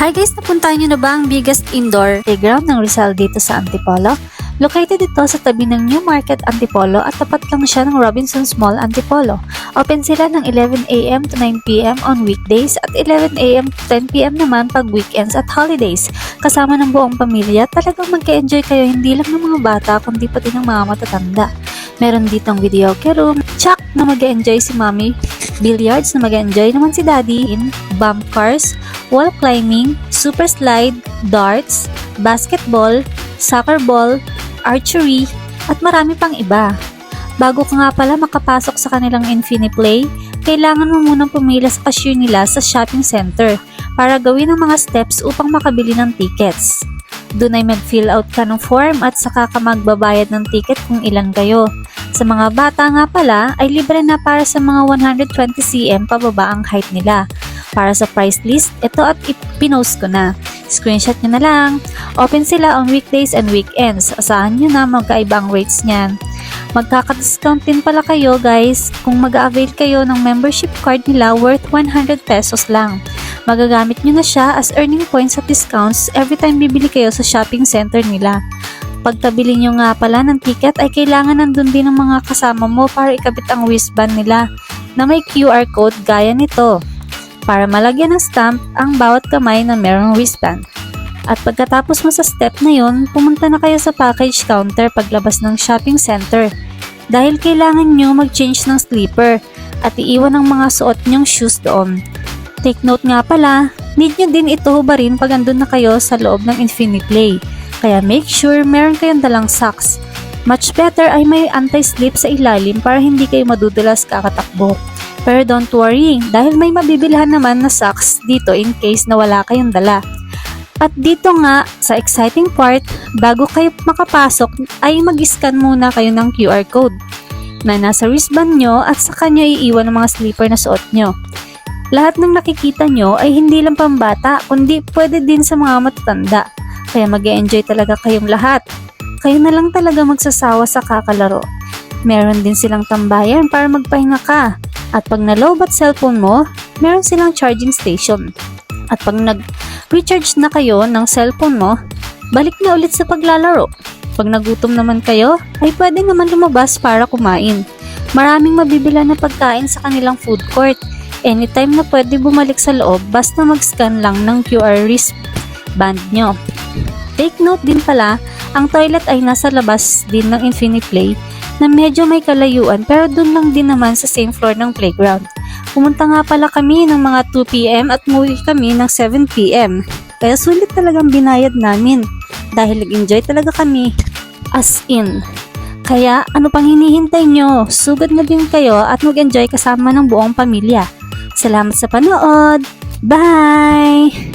Hi guys, napuntahan nyo na ba ang biggest indoor playground ng Rizal dito sa Antipolo? Located ito sa tabi ng New Market Antipolo at tapat lang siya ng Robinsons Mall Antipolo. Open sila ng 11 AM to 9 PM on weekdays at 11 AM to 10 PM naman pag weekends at holidays. Kasama ng buong pamilya, talagang magka-enjoy kayo hindi lang ng mga bata kundi pati ng mga matatanda. Meron ditong videoke room, tsak na mag-enjoy si mommy, billiards na mag-enjoy naman si daddy, bump cars, wall climbing, super slide, darts, basketball, soccer ball, archery, at marami pang iba. Bago ka nga pala makapasok sa kanilang Infiniplay, kailangan mo munang pumila sa cashier nila sa shopping center para gawin ang mga steps upang makabili ng tickets. Doon ay mag-fill out ka ng form at saka ka magbabayad ng ticket kung ilan kayo. Sa mga bata nga pala ay libre na para sa mga 120 cm pababa ang height nila. Para sa price list, ito at ipinost ko na. Screenshot nyo na lang. Open sila on weekdays and weekends. Asahan nyo na magkaiba ang rates niyan. Magkaka-discount din pala kayo guys kung mag-avail kayo ng membership card nila worth 100 pesos lang. Magagamit nyo na siya as earning points at discounts every time bibili kayo sa shopping center nila. Pagtabili nyo nga pala ng ticket ay kailangan nandun din ng mga kasama mo para ikabit ang wristband nila na may QR code gaya nito para malagyan ng stamp ang bawat kamay na merong wristband. At pagkatapos mo sa step na yun, pumunta na kayo sa package counter paglabas ng shopping center dahil kailangan nyo mag-change ng sleeper at iiwan ang mga suot nyong shoes doon. Take note nga pala, need nyo din ito hubarin pag andun na kayo sa loob ng Infiniplay. Kaya make sure meron kayong dalang socks. Much better ay may anti-slip sa ilalim para hindi kayo madudulas kakatakbo. Pero don't worry, dahil may mabibilhan naman na socks dito in case na wala kayong dala. At dito nga, sa exciting part, bago kayo makapasok ay mag-scan muna kayo ng QR code na nasa wristband nyo at sa kanya iiwan ang mga slipper na suot nyo. Lahat ng nakikita nyo ay hindi lang pambata kundi pwede din sa mga matatanda. Kaya mag-e-enjoy talaga kayong lahat. Kayo na lang talaga magsasawa sa kakalaro. Meron din silang tambayan para magpahinga ka. At pag na-lowbat cellphone mo, meron silang charging station. At pag nag-recharge na kayo ng cellphone mo, balik na ulit sa paglalaro. Pag nagutom naman kayo, ay pwede naman lumabas para kumain. Maraming mabibila na pagkain sa kanilang food court. Anytime na pwede bumalik sa loob, basta mag-scan lang ng QR wristband nyo. Take note din pala, ang toilet ay nasa labas din ng Infiniplay na medyo may kalayuan pero dun lang din naman sa same floor ng playground. Pumunta nga pala kami ng mga 2 PM at umuwi kami ng 7 PM. Kaya sulit talagang binayad namin dahil nag-enjoy talaga kami as in. Kaya ano pang hinihintay nyo? Sugod na din kayo at mag-enjoy kasama ng buong pamilya. Salamat sa panood! Bye!